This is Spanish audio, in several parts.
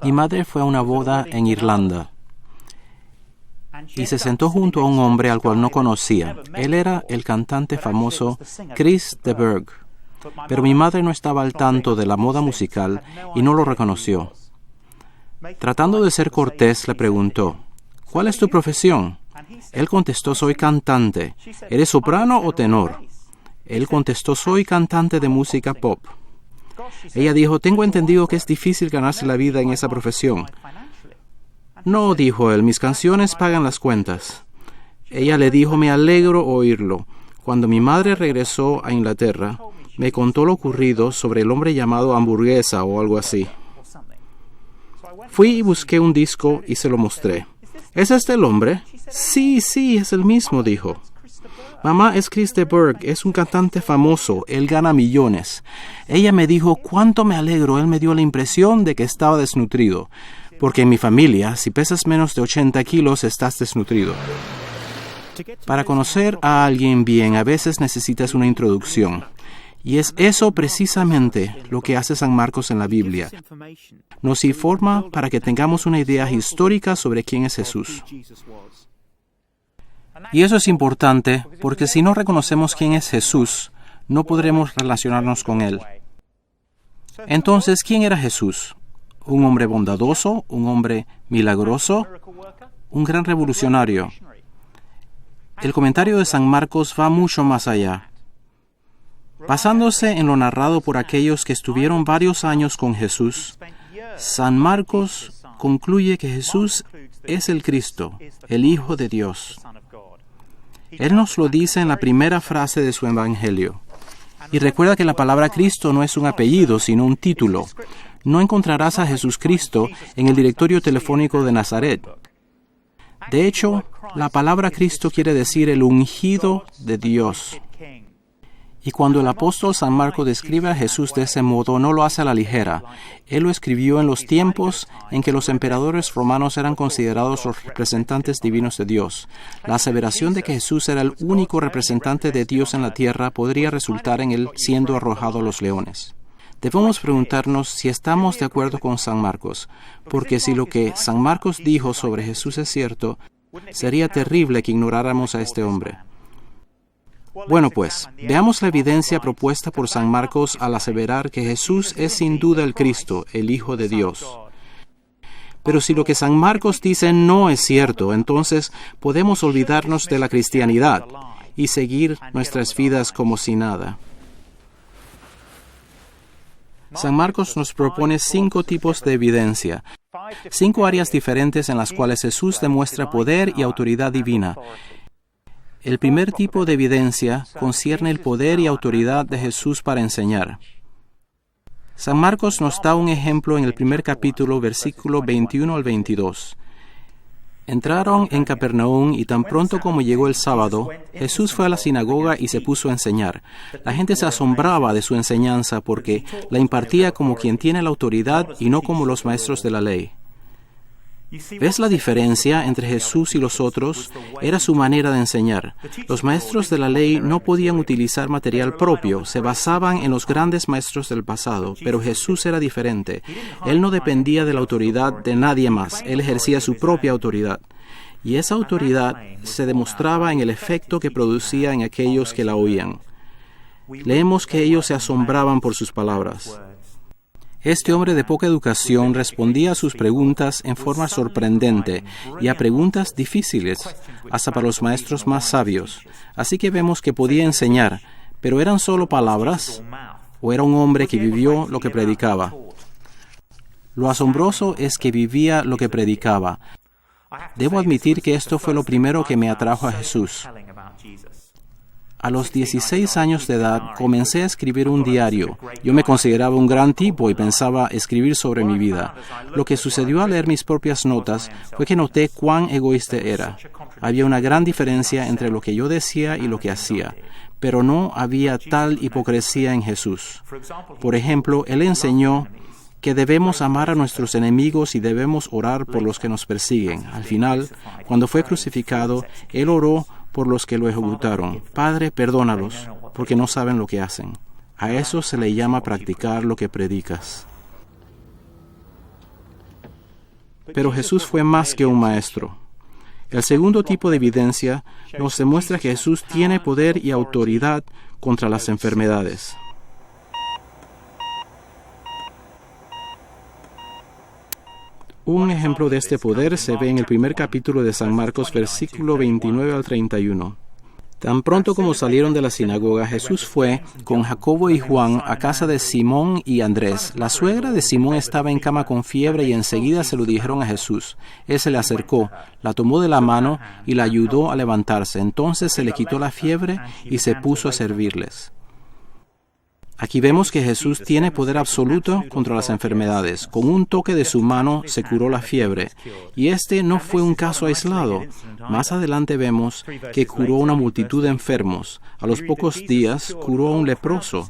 Mi madre fue a una boda en Irlanda y se sentó junto a un hombre al cual no conocía. Él era el cantante famoso Chris de Burgh, pero mi madre no estaba al tanto de la moda musical y no lo reconoció. Tratando de ser cortés, le preguntó, ¿cuál es tu profesión? Él contestó, soy cantante. ¿Eres soprano o tenor? Él contestó, soy cantante de música pop. Ella dijo, tengo entendido que es difícil ganarse la vida en esa profesión. No, dijo él, mis canciones pagan las cuentas. Ella le dijo, me alegro oírlo. Cuando mi madre regresó a Inglaterra, me contó lo ocurrido sobre el hombre llamado Hamburguesa o algo así. Fui y busqué un disco y se lo mostré. ¿Es este el hombre? Sí, es el mismo, dijo. Mamá, es Chris de Burgh, es un cantante famoso, él gana millones. Ella me dijo, cuánto me alegro, él me dio la impresión de que estaba desnutrido. Porque en mi familia, si pesas menos de 80 kilos, estás desnutrido. Para conocer a alguien bien, a veces necesitas una introducción. Y es eso precisamente lo que hace San Marcos en la Biblia. Nos informa para que tengamos una idea histórica sobre quién es Jesús. Y eso es importante porque si no reconocemos quién es Jesús, no podremos relacionarnos con Él. Entonces, ¿quién era Jesús? ¿Un hombre bondadoso? ¿Un hombre milagroso? ¿Un gran revolucionario? El comentario de San Marcos va mucho más allá. Basándose en lo narrado por aquellos que estuvieron varios años con Jesús, San Marcos concluye que Jesús es el Cristo, el Hijo de Dios. Él nos lo dice en la primera frase de su Evangelio. Y recuerda que la palabra Cristo no es un apellido, sino un título. No encontrarás a Jesucristo en el directorio telefónico de Nazaret. De hecho, la palabra Cristo quiere decir el ungido de Dios. Y cuando el apóstol San Marcos describe a Jesús de ese modo, no lo hace a la ligera. Él lo escribió en los tiempos en que los emperadores romanos eran considerados los representantes divinos de Dios. La aseveración de que Jesús era el único representante de Dios en la tierra podría resultar en él siendo arrojado a los leones. Debemos preguntarnos si estamos de acuerdo con San Marcos, porque si lo que San Marcos dijo sobre Jesús es cierto, sería terrible que ignoráramos a este hombre. Bueno, pues, veamos la evidencia propuesta por San Marcos al aseverar que Jesús es sin duda el Cristo, el Hijo de Dios. Pero si lo que San Marcos dice no es cierto, entonces podemos olvidarnos de la cristianidad y seguir nuestras vidas como si nada. San Marcos nos propone 5 tipos de evidencia, 5 áreas diferentes en las cuales Jesús demuestra poder y autoridad divina. El primer tipo de evidencia concierne el poder y autoridad de Jesús para enseñar. San Marcos nos da un ejemplo en el primer capítulo, versículo 21 al 22. Entraron en Capernaum y tan pronto como llegó el sábado, Jesús fue a la sinagoga y se puso a enseñar. La gente se asombraba de su enseñanza porque la impartía como quien tiene la autoridad y no como los maestros de la ley. ¿Ves la diferencia entre Jesús y los otros? Era su manera de enseñar. Los maestros de la ley no podían utilizar material propio, se basaban en los grandes maestros del pasado, pero Jesús era diferente. Él no dependía de la autoridad de nadie más, él ejercía su propia autoridad. Y esa autoridad se demostraba en el efecto que producía en aquellos que la oían. Leemos que ellos se asombraban por sus palabras. Este hombre de poca educación respondía a sus preguntas en forma sorprendente y a preguntas difíciles, hasta para los maestros más sabios. Así que vemos que podía enseñar, pero ¿eran solo palabras? ¿O era un hombre que vivió lo que predicaba? Lo asombroso es que vivía lo que predicaba. Debo admitir que esto fue lo primero que me atrajo a Jesús. A los 16 años de edad comencé a escribir un diario. Yo me consideraba un gran tipo y pensaba escribir sobre mi vida. Lo que sucedió al leer mis propias notas fue que noté cuán egoísta era. Había una gran diferencia entre lo que yo decía y lo que hacía, pero no había tal hipocresía en Jesús. Por ejemplo, Él enseñó que debemos amar a nuestros enemigos y debemos orar por los que nos persiguen. Al final, cuando fue crucificado, Él oró por los que lo ejecutaron. Padre, perdónalos, porque no saben lo que hacen. A eso se le llama practicar lo que predicas. Pero Jesús fue más que un maestro. El segundo tipo de evidencia nos demuestra que Jesús tiene poder y autoridad contra las enfermedades. Un ejemplo de este poder se ve en el primer capítulo de San Marcos, versículo 29 al 31. Tan pronto como salieron de la sinagoga, Jesús fue con Jacobo y Juan a casa de Simón y Andrés. La suegra de Simón estaba en cama con fiebre y enseguida se lo dijeron a Jesús. Él se le acercó, la tomó de la mano y la ayudó a levantarse. Entonces se le quitó la fiebre y se puso a servirles. Aquí vemos que Jesús tiene poder absoluto contra las enfermedades. Con un toque de su mano se curó la fiebre. Y este no fue un caso aislado. Más adelante vemos que curó una multitud de enfermos. A los pocos días curó a un leproso.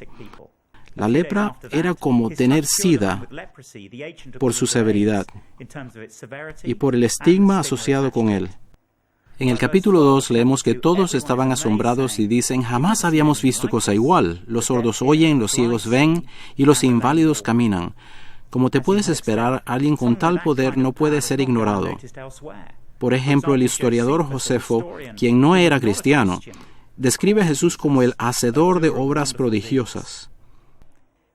La lepra era como tener sida por su severidad y por el estigma asociado con él. En el capítulo 2 leemos que todos estaban asombrados y dicen, jamás habíamos visto cosa igual. Los sordos oyen, los ciegos ven y los inválidos caminan. Como te puedes esperar, alguien con tal poder no puede ser ignorado. Por ejemplo, el historiador Josefo, quien no era cristiano, describe a Jesús como el hacedor de obras prodigiosas.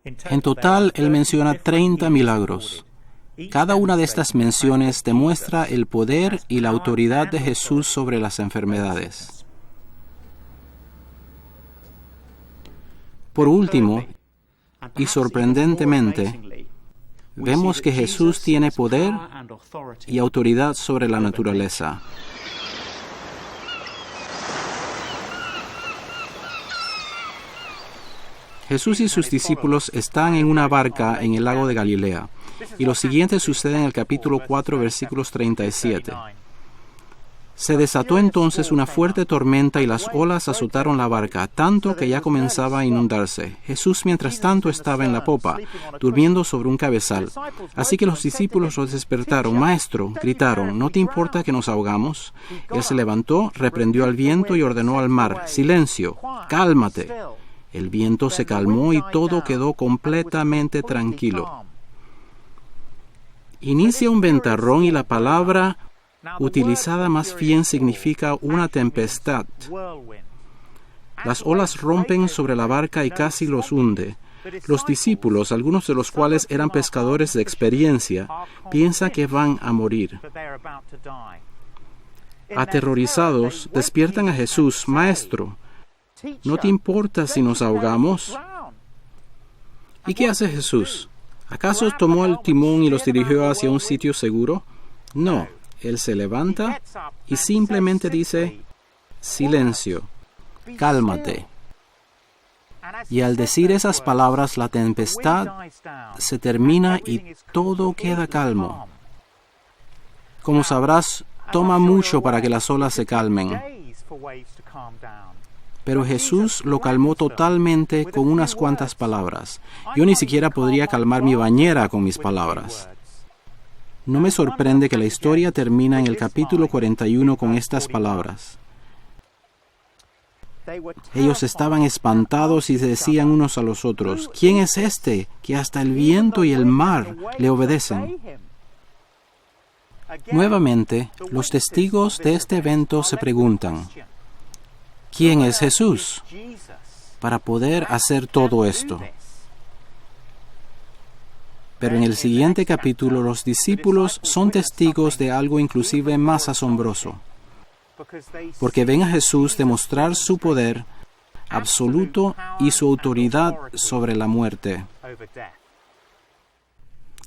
En total, él menciona 30 milagros. Cada una de estas menciones demuestra el poder y la autoridad de Jesús sobre las enfermedades. Por último, y sorprendentemente, vemos que Jesús tiene poder y autoridad sobre la naturaleza. Jesús y sus discípulos están en una barca en el lago de Galilea. Y lo siguiente sucede en el capítulo 4, versículos 37. Se desató entonces una fuerte tormenta y las olas azotaron la barca, tanto que ya comenzaba a inundarse. Jesús, mientras tanto, estaba en la popa, durmiendo sobre un cabezal. Así que los discípulos lo despertaron. Maestro, gritaron, ¿no te importa que nos ahogamos? Él se levantó, reprendió al viento y ordenó al mar, silencio, cálmate. El viento se calmó y todo quedó completamente tranquilo. Inicia un ventarrón y la palabra utilizada más bien significa una tempestad. Las olas rompen sobre la barca y casi los hunde. Los discípulos, algunos de los cuales eran pescadores de experiencia, piensan que van a morir. Aterrorizados, despiertan a Jesús, Maestro, ¿no te importa si nos ahogamos? ¿Y qué hace Jesús? ¿Acaso tomó el timón y los dirigió hacia un sitio seguro? No, él se levanta y simplemente dice, silencio, cálmate. Y al decir esas palabras, la tempestad se termina y todo queda calmo. Como sabrás, toma mucho para que las olas se calmen. Pero Jesús lo calmó totalmente con unas cuantas palabras. Yo ni siquiera podría calmar mi bañera con mis palabras. No me sorprende que la historia termina en el capítulo 41 con estas palabras. Ellos estaban espantados y se decían unos a los otros, ¿quién es este que hasta el viento y el mar le obedecen? Nuevamente, los testigos de este evento se preguntan, ¿quién es Jesús para poder hacer todo esto? Pero en el siguiente capítulo los discípulos son testigos de algo inclusive más asombroso, porque ven a Jesús demostrar su poder absoluto y su autoridad sobre la muerte.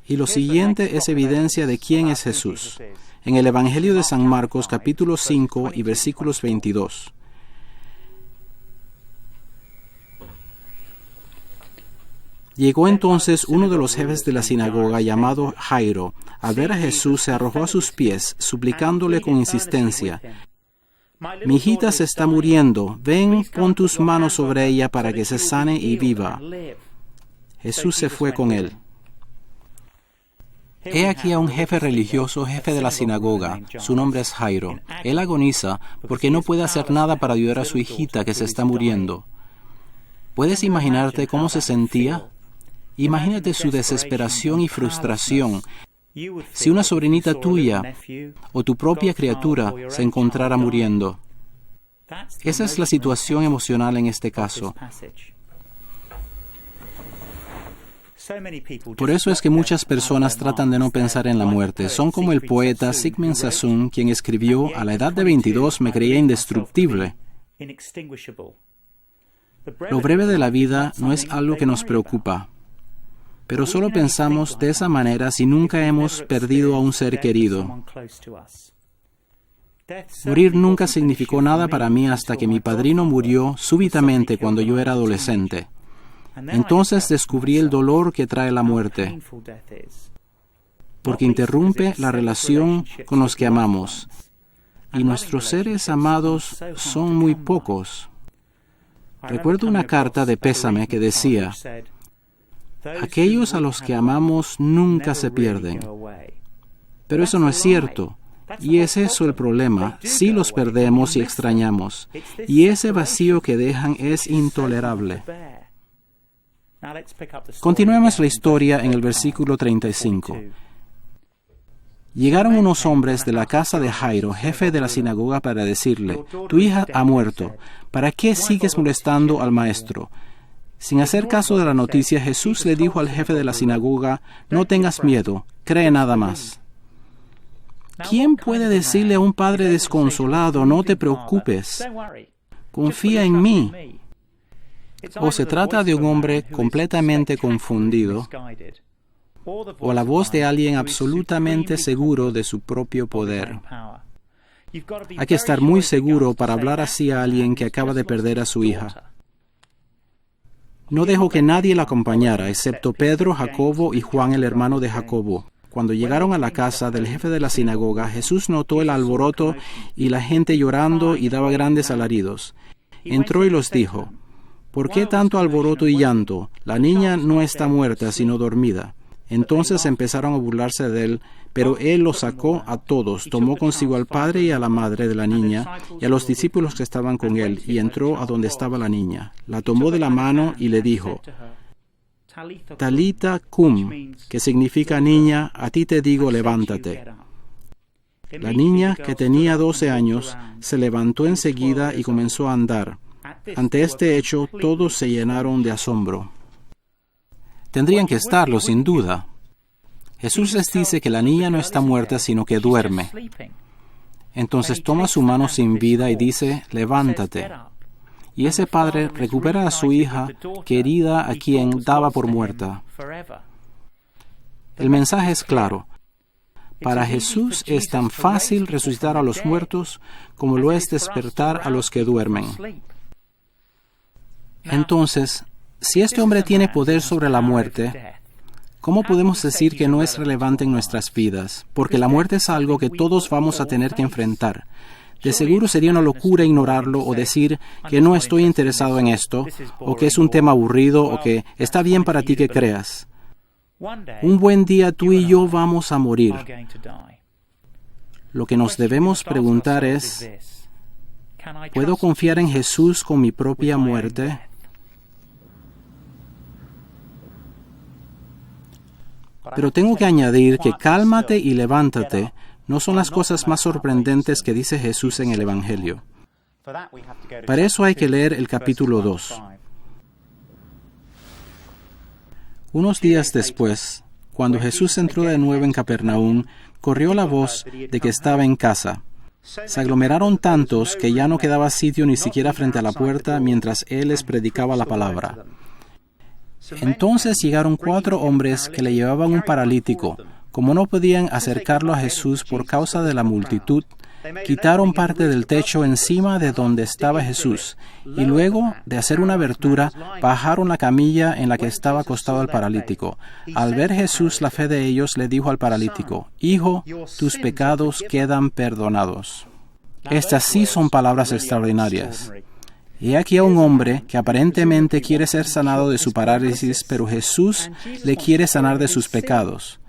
Y lo siguiente es evidencia de quién es Jesús. En el Evangelio de San Marcos, capítulo 5 y versículos 22. Llegó entonces uno de los jefes de la sinagoga llamado Jairo. Al ver a Jesús se arrojó a sus pies, suplicándole con insistencia, «Mi hijita se está muriendo, ven, pon tus manos sobre ella para que se sane y viva». Jesús se fue con él. He aquí a un jefe religioso, jefe de la sinagoga. Su nombre es Jairo. Él agoniza porque no puede hacer nada para ayudar a su hijita que se está muriendo. ¿Puedes imaginarte cómo se sentía? Imagínate su desesperación y frustración. Si una sobrinita tuya o tu propia criatura se encontrara muriendo. Esa es la situación emocional en este caso. Por eso es que muchas personas tratan de no pensar en la muerte. Son como el poeta Sigmund Sassoon, quien escribió: a la edad de 22 me creía indestructible. Lo breve de la vida no es algo que nos preocupa, pero solo pensamos de esa manera si nunca hemos perdido a un ser querido. Morir nunca significó nada para mí hasta que mi padrino murió súbitamente cuando yo era adolescente. Entonces descubrí el dolor que trae la muerte, porque interrumpe la relación con los que amamos, y nuestros seres amados son muy pocos. Recuerdo una carta de pésame que decía: aquellos a los que amamos nunca se pierden. Pero eso no es cierto, y es eso el problema. Sí los perdemos y extrañamos, y ese vacío que dejan es intolerable. Continuemos la historia en el versículo 35. Llegaron unos hombres de la casa de Jairo, jefe de la sinagoga, para decirle: tu hija ha muerto. ¿Para qué sigues molestando al maestro? Sin hacer caso de la noticia, Jesús le dijo al jefe de la sinagoga: no tengas miedo, cree nada más. ¿Quién puede decirle a un padre desconsolado: no te preocupes, confía en mí? O se trata de un hombre completamente confundido, o la voz de alguien absolutamente seguro de su propio poder. Hay que estar muy seguro para hablar así a alguien que acaba de perder a su hija. No dejó que nadie la acompañara, excepto Pedro, Jacobo y Juan, el hermano de Jacobo. Cuando llegaron a la casa del jefe de la sinagoga, Jesús notó el alboroto y la gente llorando y daba grandes alaridos. Entró y los dijo: ¿por qué tanto alboroto y llanto? La niña no está muerta, sino dormida. Entonces empezaron a burlarse de él, pero él los sacó a todos, tomó consigo al padre y a la madre de la niña y a los discípulos que estaban con él, y entró a donde estaba la niña. La tomó de la mano y le dijo: Talita cum, que significa: niña, a ti te digo, levántate. La niña, que tenía 12 años, se levantó enseguida y comenzó a andar. Ante este hecho, todos se llenaron de asombro. Tendrían que estarlo, sin duda. Jesús les dice que la niña no está muerta, sino que duerme. Entonces toma su mano sin vida y dice: levántate. Y ese padre recupera a su hija querida, a quien daba por muerta. El mensaje es claro. Para Jesús es tan fácil resucitar a los muertos como lo es despertar a los que duermen. Entonces, si este hombre tiene poder sobre la muerte, ¿cómo podemos decir que no es relevante en nuestras vidas? Porque la muerte es algo que todos vamos a tener que enfrentar. De seguro sería una locura ignorarlo o decir que no estoy interesado en esto, o que es un tema aburrido, o que está bien para ti que creas. Un buen día tú y yo vamos a morir. Lo que nos debemos preguntar es: ¿puedo confiar en Jesús con mi propia muerte? Pero tengo que añadir que cálmate y levántate no son las cosas más sorprendentes que dice Jesús en el Evangelio. Para eso hay que leer el capítulo 2. Unos días después, cuando Jesús entró de nuevo en Capernaum, corrió la voz de que estaba en casa. Se aglomeraron tantos que ya no quedaba sitio ni siquiera frente a la puerta mientras Él les predicaba la palabra. Entonces llegaron 4 hombres que le llevaban un paralítico. Como no podían acercarlo a Jesús por causa de la multitud, quitaron parte del techo encima de donde estaba Jesús, y luego de hacer una abertura, bajaron la camilla en la que estaba acostado el paralítico. Al ver Jesús la fe de ellos, le dijo al paralítico: Hijo, tus pecados quedan perdonados. Estas sí son palabras extraordinarias. He aquí a un hombre que aparentemente quiere ser sanado de su parálisis, pero Jesús le quiere sanar de sus pecados.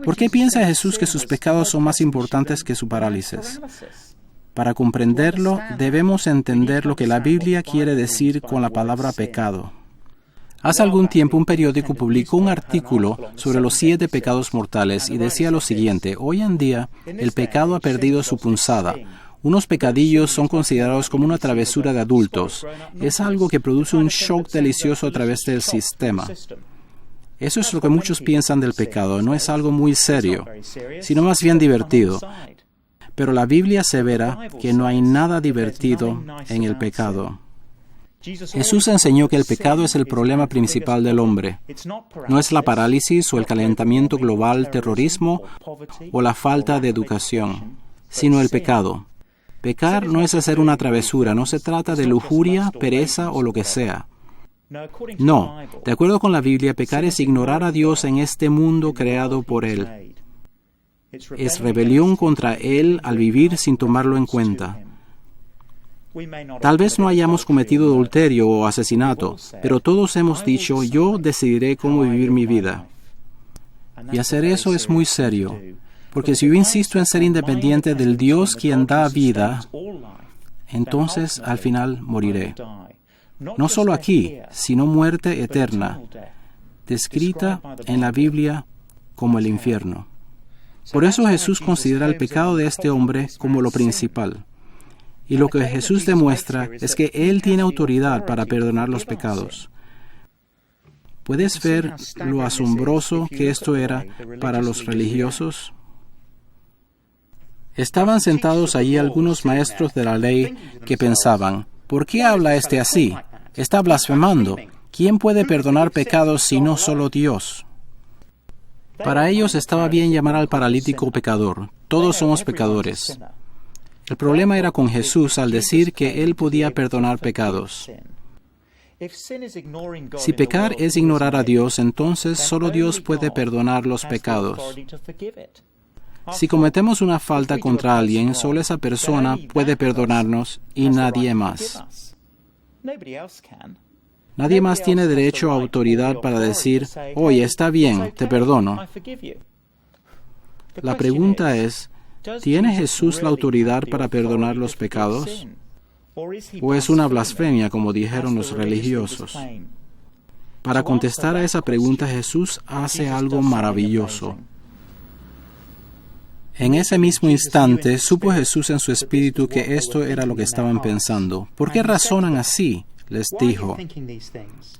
¿Por qué piensa Jesús que sus pecados son más importantes que su parálisis? Para comprenderlo, debemos entender lo que la Biblia quiere decir con la palabra pecado. Hace algún tiempo un periódico publicó un artículo sobre los 7 pecados mortales y decía lo siguiente: hoy en día el pecado ha perdido su punzada. Unos pecadillos son considerados como una travesura de adultos. Es algo que produce un shock delicioso a través del sistema. Eso es lo que muchos piensan del pecado. No es algo muy serio, sino más bien divertido. Pero la Biblia asevera que no hay nada divertido en el pecado. Jesús enseñó que el pecado es el problema principal del hombre. No es la parálisis o el calentamiento global, terrorismo o la falta de educación, sino el pecado. Pecar no es hacer una travesura, no se trata de lujuria, pereza o lo que sea. No, de acuerdo con la Biblia, pecar es ignorar a Dios en este mundo creado por Él. Es rebelión contra Él al vivir sin tomarlo en cuenta. Tal vez no hayamos cometido adulterio o asesinato, pero todos hemos dicho: yo decidiré cómo vivir mi vida. Y hacer eso es muy serio, porque si yo insisto en ser independiente del Dios quien da vida, entonces al final moriré. No solo aquí, sino muerte eterna, descrita en la Biblia como el infierno. Por eso Jesús considera el pecado de este hombre como lo principal. Y lo que Jesús demuestra es que Él tiene autoridad para perdonar los pecados. ¿Puedes ver lo asombroso que esto era para los religiosos? Estaban sentados allí algunos maestros de la ley que pensaban: ¿por qué habla este así? Está blasfemando. ¿Quién puede perdonar pecados si no solo Dios? Para ellos estaba bien llamar al paralítico pecador. Todos somos pecadores. El problema era con Jesús al decir que Él podía perdonar pecados. Si pecar es ignorar a Dios, entonces solo Dios puede perdonar los pecados. Si cometemos una falta contra alguien, solo esa persona puede perdonarnos y nadie más. Nadie más tiene derecho o autoridad para decir: oye, está bien, te perdono. La pregunta es: ¿tiene Jesús la autoridad para perdonar los pecados? ¿O es una blasfemia, como dijeron los religiosos? Para contestar a esa pregunta, Jesús hace algo maravilloso. En ese mismo instante, supo Jesús en su espíritu que esto era lo que estaban pensando. ¿Por qué razonan así?, les dijo.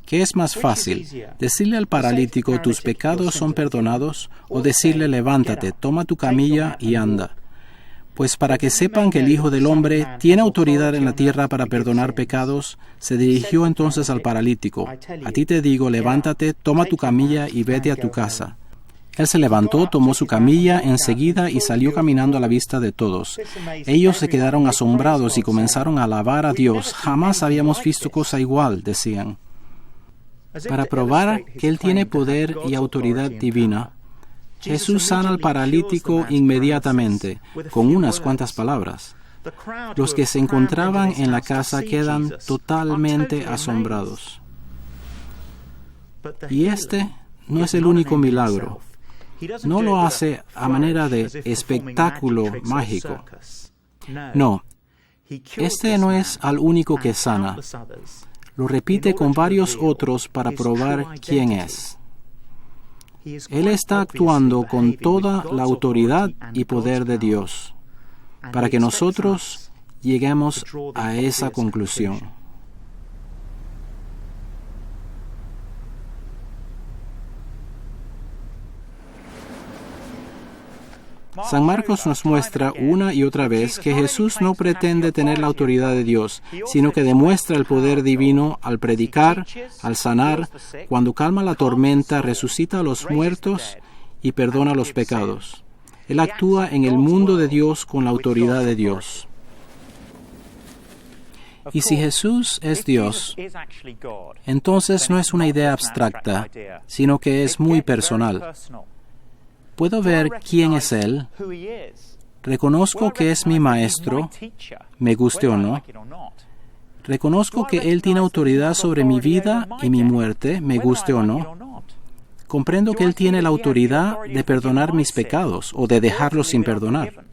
¿Qué es más fácil, decirle al paralítico: tus pecados son perdonados, o decirle: levántate, toma tu camilla y anda? Pues para que sepan que el Hijo del Hombre tiene autoridad en la tierra para perdonar pecados, se dirigió entonces al paralítico: a ti te digo, levántate, toma tu camilla y vete a tu casa. Él se levantó, tomó su camilla enseguida y salió caminando a la vista de todos. Ellos se quedaron asombrados y comenzaron a alabar a Dios. Jamás habíamos visto cosa igual, decían. Para probar que Él tiene poder y autoridad divina, Jesús sana al paralítico inmediatamente, con unas cuantas palabras. Los que se encontraban en la casa quedan totalmente asombrados. Y este no es el único milagro. No lo hace a manera de espectáculo mágico. No, este no es al único que sana. Lo repite con varios otros para probar quién es. Él está actuando con toda la autoridad y poder de Dios, para que nosotros lleguemos a esa conclusión. San Marcos nos muestra una y otra vez que Jesús no pretende tener la autoridad de Dios, sino que demuestra el poder divino al predicar, al sanar, cuando calma la tormenta, resucita a los muertos y perdona los pecados. Él actúa en el mundo de Dios con la autoridad de Dios. Y si Jesús es Dios, entonces no es una idea abstracta, sino que es muy personal. Puedo ver quién es Él, reconozco que es mi maestro, me guste o no. Reconozco que Él tiene autoridad sobre mi vida y mi muerte, me guste o no. Comprendo que Él tiene la autoridad de perdonar mis pecados o de dejarlos sin perdonar.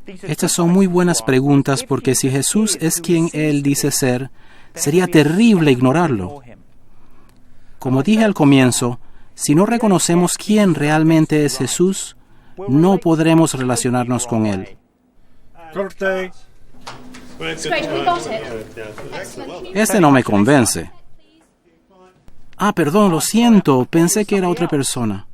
Estas son muy buenas preguntas porque si Jesús es quien Él dice ser, sería terrible ignorarlo. Como dije al comienzo, si no reconocemos quién realmente es Jesús, no podremos relacionarnos con Él. Corte. It's great, we got it. Este no me convence. Ah, perdón, lo siento, pensé que era otra persona.